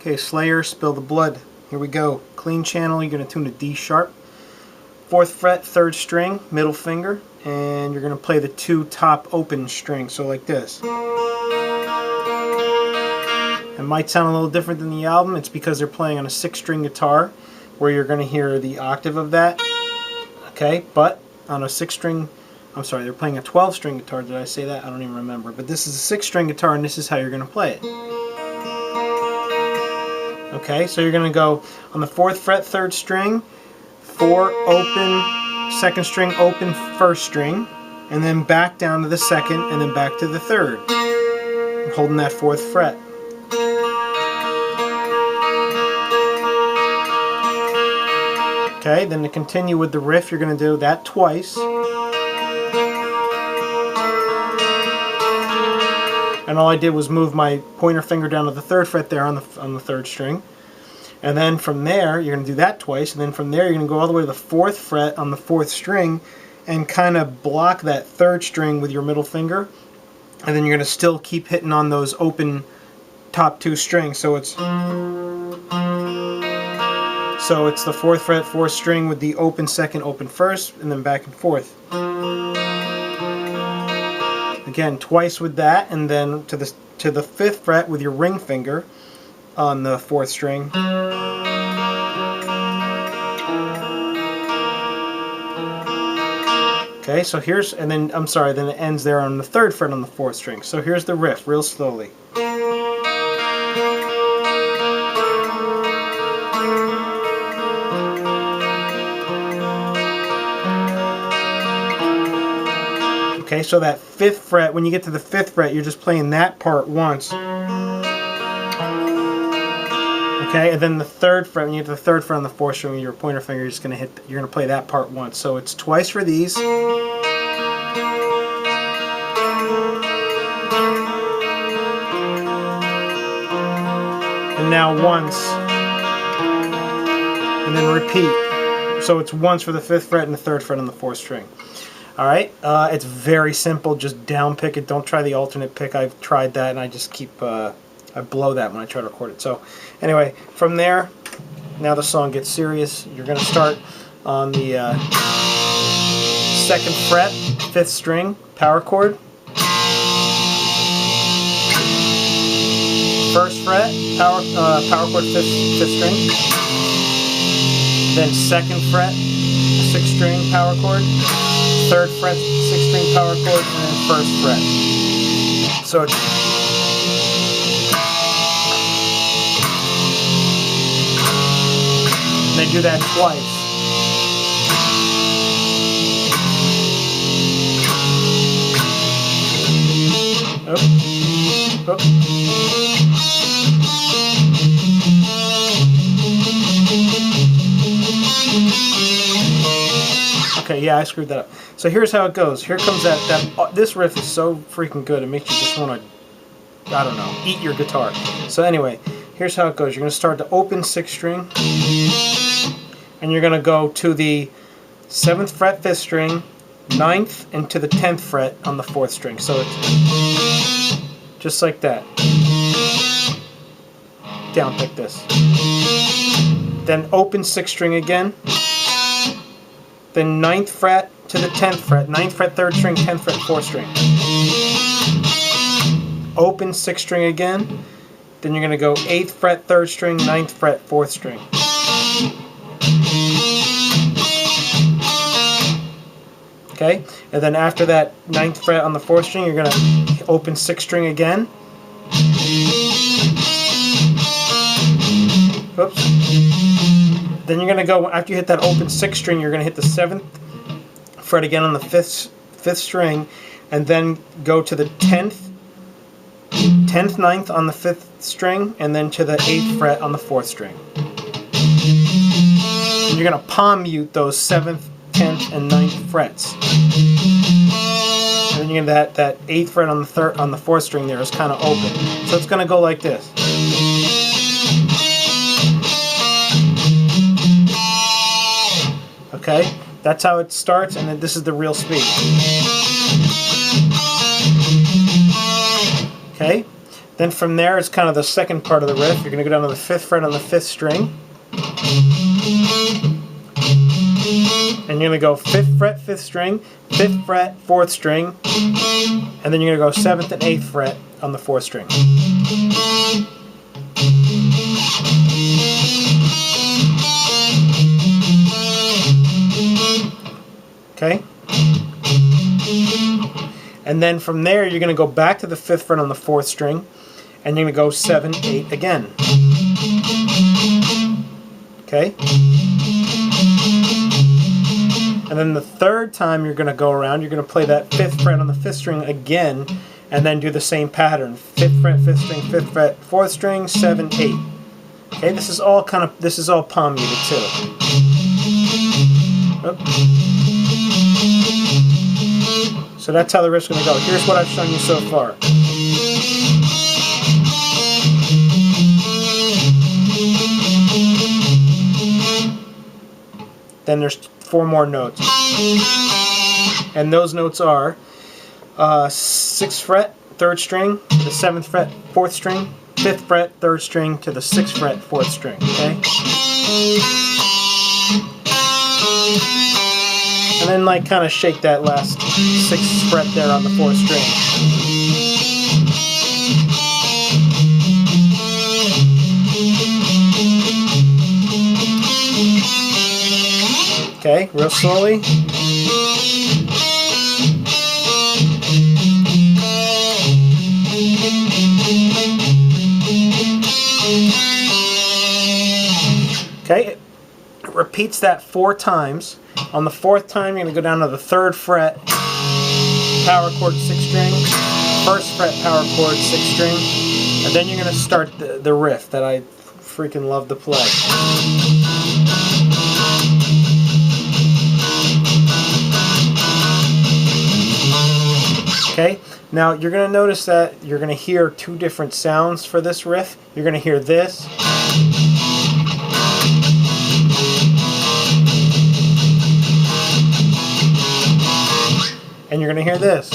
Okay, Slayer, Spill the Blood. Here we go. Clean channel, you're going to tune to D sharp. 4th fret, 3rd string, middle finger, and you're going to play the 2 top open strings, so like this. It might sound a little different than the album. It's because they're playing on a 6-string guitar, where you're going to hear the octave of that. Okay, but on a 6-string, I'm sorry, they're playing a 12-string guitar. Did I say that? I don't even remember. But this is a 6-string guitar, and this is how you're going to play it. Okay, so you're going to go on the 4th fret, 3rd string, 4 open, 2nd string, open 1st string, and then back down to the 2nd, and then back to the 3rd, holding that 4th fret. Okay, then to continue with the riff, you're going to do that twice. And all I did was move my pointer finger down to the 3rd fret there on the 3rd string. And then from there, you're going to do that twice, and then from there you're going to go all the way to the 4th fret on the 4th string and kind of block that 3rd string with your middle finger. And then you're going to still keep hitting on those open top 2 strings. So it's the 4th fret, 4th string with the open 2nd, open 1st, and then back and forth. Again, twice with that, and then to the 5th fret with your ring finger on the 4th string. Okay, so here's, and then, I'm sorry, then it ends there on the 3rd fret on the 4th string. So here's the riff, real slowly. Okay, so that 5th fret, when you get to the 5th fret, you're just playing that part once. Okay, and then the 3rd fret, when you get to the 3rd fret on the 4th string with your pointer finger, you're just going to hit, you're going to play that part once. So it's twice for these. And now once. And then repeat. So it's once for the 5th fret and the 3rd fret on the 4th string. Alright, it's very simple, just down pick it, don't try the alternate pick. I've tried that and I just keep, I blow that when I try to record it. So anyway, from there, now the song gets serious. You're going to start on the 2nd fret, 5th string, power chord. 1st fret, power chord, 5th string. Then 2nd fret, 6th string, power chord. 3rd fret, 6th string power chord, and then 1st fret. So it's and then do that twice. Oop. Oop. Okay, yeah, I screwed that up. So here's how it goes. Here comes that this riff is so freaking good, it makes you just want to, I don't know, eat your guitar. So anyway, here's how it goes. You're going to start the open 6th string, and you're going to go to the 7th fret, 5th string, 9th, and to the 10th fret on the 4th string. So it's just like that. Down pick this. Then open 6th string again. Then 9th fret to the 10th fret, 9th fret, 3rd string, 10th fret, 4th string. Open 6th string again. Then you're going to go 8th fret, 3rd string, 9th fret, 4th string. Okay, and then after that 9th fret on the 4th string, you're going to open 6th string again. Oops. Then you're going to go, after you hit that open 6th string, you're going to hit the 7th fret again on the 5th string, and then go to the 10th, 9th on the 5th string, and then to the 8th fret on the 4th string. And you're going to palm mute those 7th, 10th, and 9th frets. And then you're going to that 8th fret on the 4th string there is kind of open. So it's going to go like this. Okay, that's how it starts, and then this is the real speed. Okay, Then from there, it's kind of the second part of the riff. You're going to go down to the 5th fret on the 5th string. And you're going to go 5th fret, 5th string, 5th fret, 4th string, and then you're going to go 7th and 8th fret on the 4th string. Okay? And then from there, you're going to go back to the 5th fret on the 4th string, and you're going to go 7, 8 again. Okay? And then the third time you're going to go around, you're going to play that 5th fret on the 5th string again, and then do the same pattern. 5th fret, 5th string, 5th fret, 4th string, 7, 8. Okay, this is all palm muted too. Oop. So that's how the riff's going to go. Here's what I've shown you so far. Then there's 4 more notes. And those notes are 6th fret, 3rd string, to the 7th fret, 4th string, 5th fret, 3rd string, to the 6th fret, 4th string. Okay? And then like kind of shake that last 6th fret there on the 4th string. Okay, real slowly. Okay, it repeats that 4 times. On the 4th time, you're going to go down to the 3rd fret, power chord 6th string, 1st fret, power chord 6th string, and then you're going to start the riff that I freaking love to play. Okay, now you're going to notice that you're going to hear 2 different sounds for this riff. You're going to hear this. And you're going to hear this.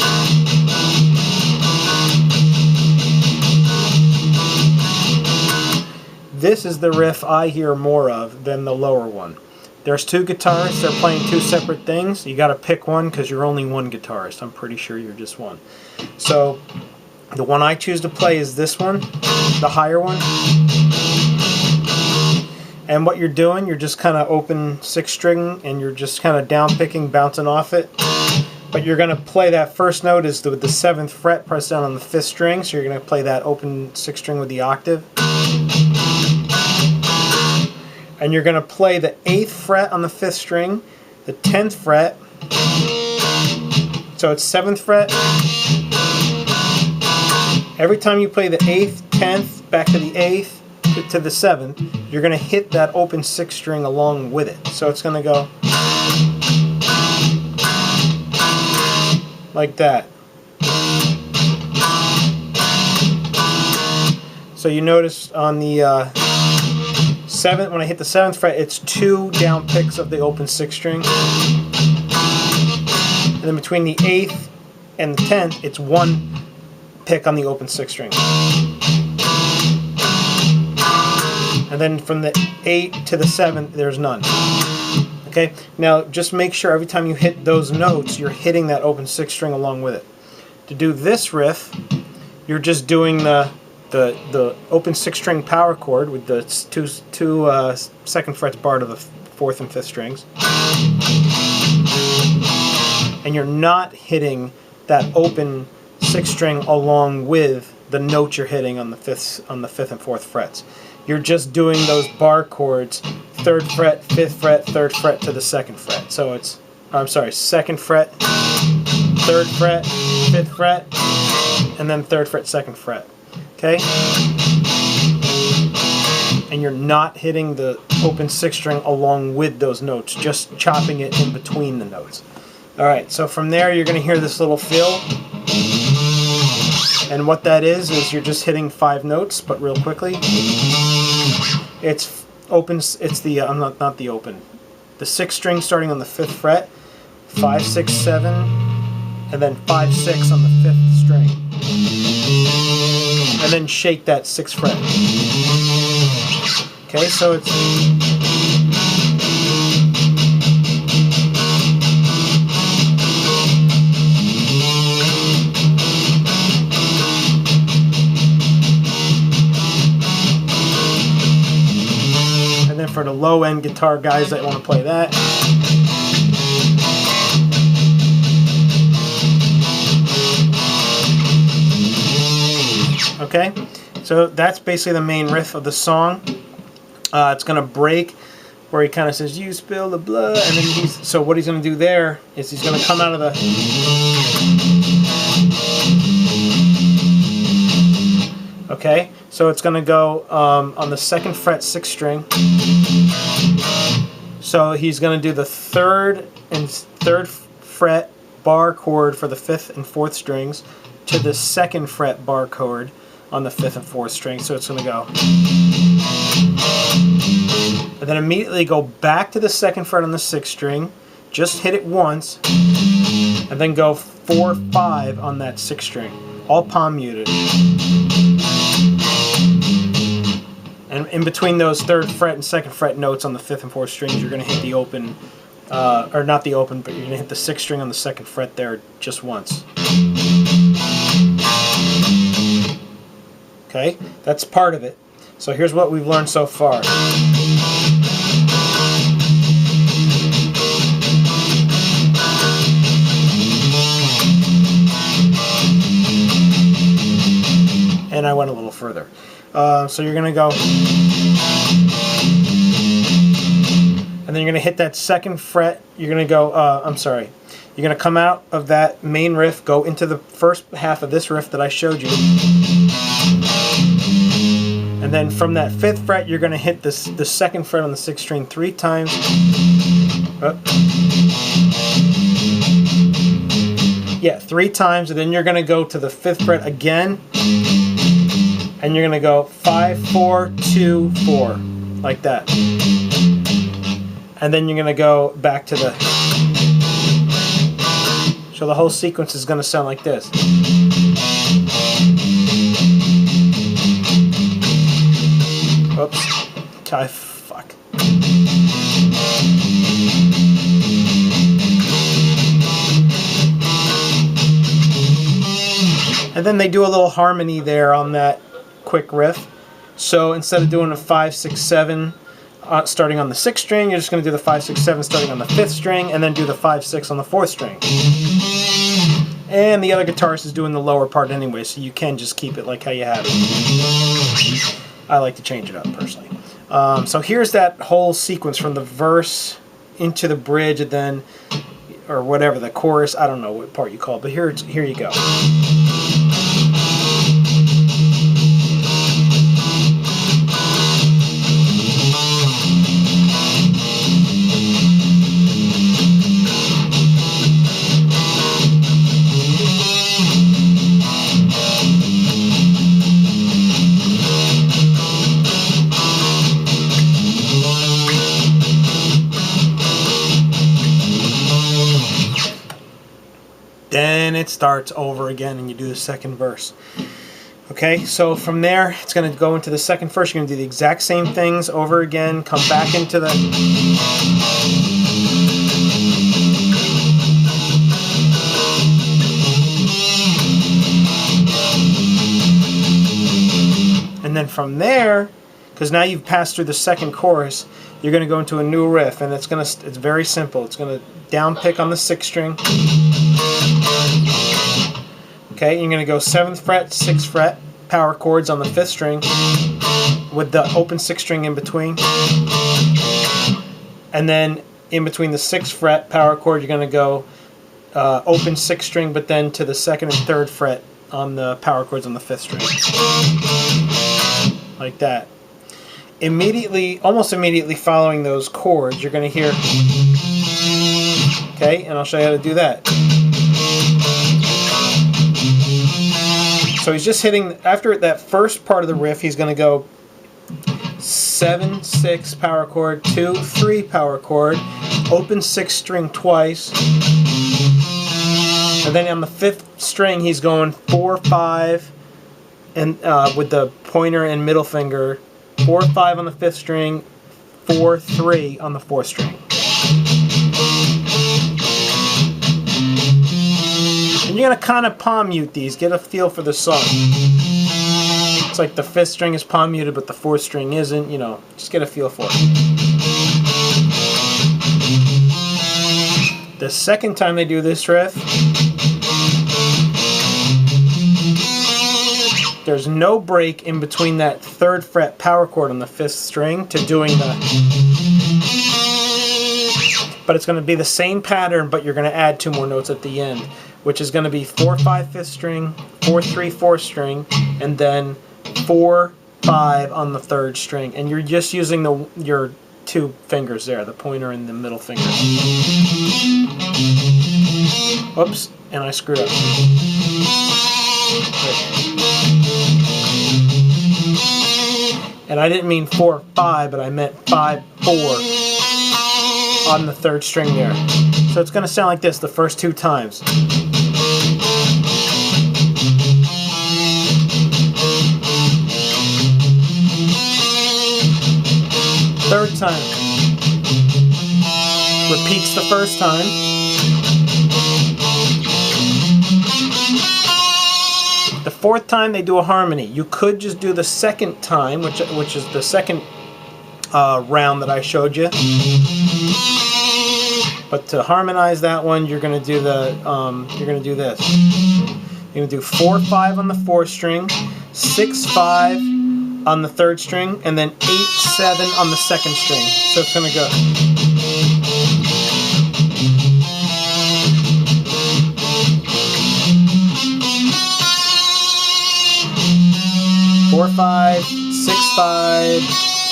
This is the riff I hear more of than the lower one. There's 2 guitarists, they're playing 2 separate things. You got to pick one because you're only one guitarist. I'm pretty sure you're just one. So the one I choose to play is this one, the higher one. And what you're doing, you're just kind of open 6th string and you're just kind of down picking, bouncing off it. But you're going to play that first note is with the 7th fret pressed down on the 5th string, so you're going to play that open 6th string with the octave. And you're going to play the 8th fret on the 5th string, the 10th fret, so it's 7th fret. Every time you play the 8th, 10th, back to the 8th, to the 7th, you're going to hit that open 6th string along with it. So it's going to go like that. So you notice on the 7th, when I hit the 7th fret, it's 2 down picks of the open 6th string. And then between the 8th and the 10th, it's 1 pick on the open 6th string. And then from the 8th to the 7th, there's none. Okay, now just make sure every time you hit those notes, you're hitting that open 6th string along with it. To do this riff, you're just doing the open 6th string power chord with the two 2nd frets barred to the 4th and 5th strings. And you're not hitting that open 6th string along with the note you're hitting on the 5th and 4th frets. You're just doing those bar chords, 3rd fret, 5th fret, 3rd fret to the 2nd fret. So it's, I'm sorry, 2nd fret, 3rd fret, 5th fret, and then 3rd fret, 2nd fret. Okay? And you're not hitting the open 6th string along with those notes, just chopping it in between the notes. Alright, so from there you're going to hear this little fill. And what that is you're just hitting 5 notes, but real quickly. It's open, it's the, not the open. The 6th string starting on the 5th fret, 5, 6, 7, and then 5, 6 on the 5th string. and then shake that 6th fret. Okay, so it's... And then for the low-end guitar guys that want to play that, okay, so that's basically the main riff of the song. It's going to break where he kind of says, "You spill the blood," and then so what he's going to do there is he's going to come out of the... Okay, so it's going to go on the 2nd fret 6th string. So he's going to do the 3rd and 3rd fret bar chord for the 5th and 4th strings to the 2nd fret bar chord on the 5th and 4th string. So it's going to go, and then immediately go back to the 2nd fret on the 6th string, just hit it once, and then go 4, 5 on that 6th string, all palm muted. And in between those 3rd fret and 2nd fret notes on the 5th and 4th strings, you're going to hit the open, or not the open, but you're going to hit the 6th string on the 2nd fret there just once. Okay, that's part of it. So here's what we've learned so far. And I went a little further. So you're going to go, and then you're going to hit that 2nd fret. You're going to go, I'm sorry, you're going to come out of that main riff, go into the first half of this riff that I showed you. And then from that 5th fret, you're going to hit the 2nd fret on the 6th string 3 times. Yeah, 3 times, and then you're going to go to the 5th fret again. And you're going to go 5, 4, 2, 4, like that. And then you're going to go back to the... So the whole sequence is going to sound like this. Oops. Fuck. And then they do a little harmony there on that quick riff. So instead of doing a 5, 6, 7 starting on the 6th string, you're just going to do the 5, 6, 7 starting on the 5th string, and then do the 5, 6 on the 4th string. And the other guitarist is doing the lower part anyway, so you can just keep it like how you have it. I like to change it up personally. So here's that whole sequence from the verse into the bridge, and then, or whatever, the chorus. I don't know what part you call it, but here you go. Then it starts over again and you do the 2nd verse. Okay, so from there it's going to go into the 2nd verse. You're going to do the exact same things over again, come back into the... And then from there, because now you've passed through the 2nd chorus, you're going to go into a new riff, and it's very simple. It's going to down pick on the 6th string. Okay, you're going to go 7th fret, 6th fret, power chords on the 5th string with the open 6th string in between. And then in between the 6th fret power chord, you're going to go open 6th string, but then to the 2nd and 3rd fret on the power chords on the 5th string. Like that. Almost immediately following those chords, you're going to hear... Okay, and I'll show you how to do that. So he's just hitting, after that first part of the riff, he's going to go 7, 6 power chord, 2, 3 power chord, open 6th string twice, and then on the 5th string he's going 4, 5, and with the pointer and middle finger, 4-5 on the 5th string, 4-3 on the 4th string. And you're going to kind of palm mute these, get a feel for the song. It's like the 5th string is palm muted, but the 4th string isn't, you know, just get a feel for it. The second time they do this riff, there's no break in between that 3rd fret power chord on the 5th string to doing the... But it's going to be the same pattern, but you're going to add 2 more notes at the end, which is going to be 4-5 5th string, 4-3 4th string, and then 4-5 on the 3rd string. And you're just using your 2 fingers there, the pointer and the middle finger. Oops, and I screwed up. And I didn't mean 4-5, but I meant 5-4 on the 3rd string there. So it's going to sound like this the first 2 times. Third time. Repeats the first time. The 4th time they do a harmony. You could just do the 2nd time, which is the 2nd round that I showed you. But to harmonize that one, you're going to do the you're going to do this. You're going to do 4-5 on the 4th string, 6-5 on the 3rd string, and then 8-7 on the 2nd string. So it's going to go. 4-5, 6-5,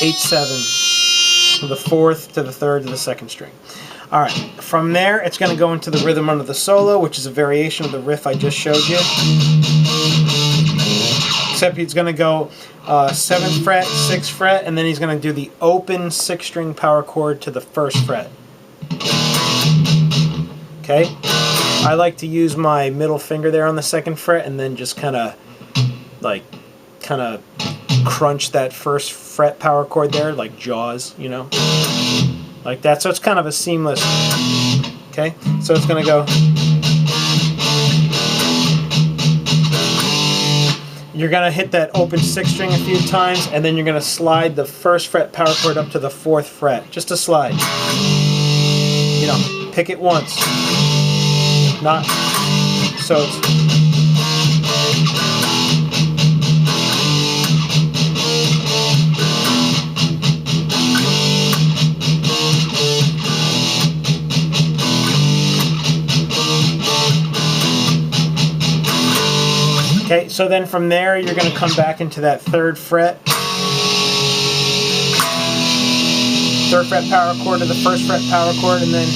8-7. From the 4th to the 3rd to the 2nd string. Alright, from there it's going to go into the rhythm under the solo, which is a variation of the riff I just showed you. Except he's going to go 7th fret, 6th fret, and then he's going to do the open 6th string power chord to the 1st fret. Okay? I like to use my middle finger there on the 2nd fret and then just kind of crunch that 1st fret power chord there, like Jaws, you know? Like that. So it's kind of a seamless. Okay? So it's going to go. You're going to hit that open 6th string a few times, and then you're going to slide the 1st fret power chord up to the 4th fret. Just a slide. You know, pick it once. Not. So it's. Okay, so then from there you're going to come back into that 3rd fret. 3rd fret power chord to the 1st fret power chord, and then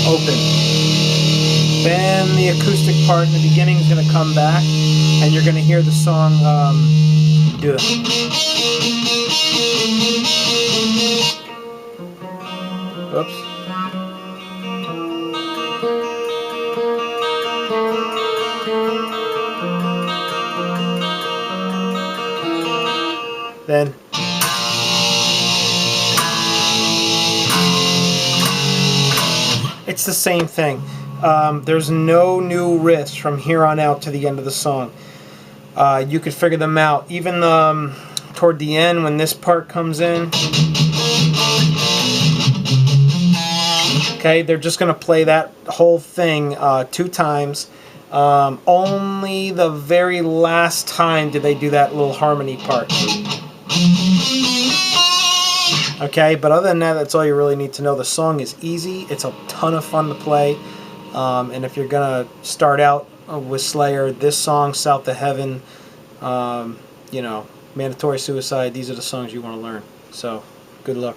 open. Then the acoustic part in the beginning is going to come back, and you're going to hear the song do it. Oops. Then it's the same thing. There's no new riffs from here on out to the end of the song. You could figure them out. Even toward the end when this part comes in. Okay, they're just going to play that whole thing 2 times. Only the very last time did they do that little harmony part. Okay, but other than that, that's all you really need to know. The song is easy. It's a ton of fun to play. And if you're going to start out with Slayer, this song, South to Heaven, you know, Mandatory Suicide, these are the songs you want to learn. So, good luck.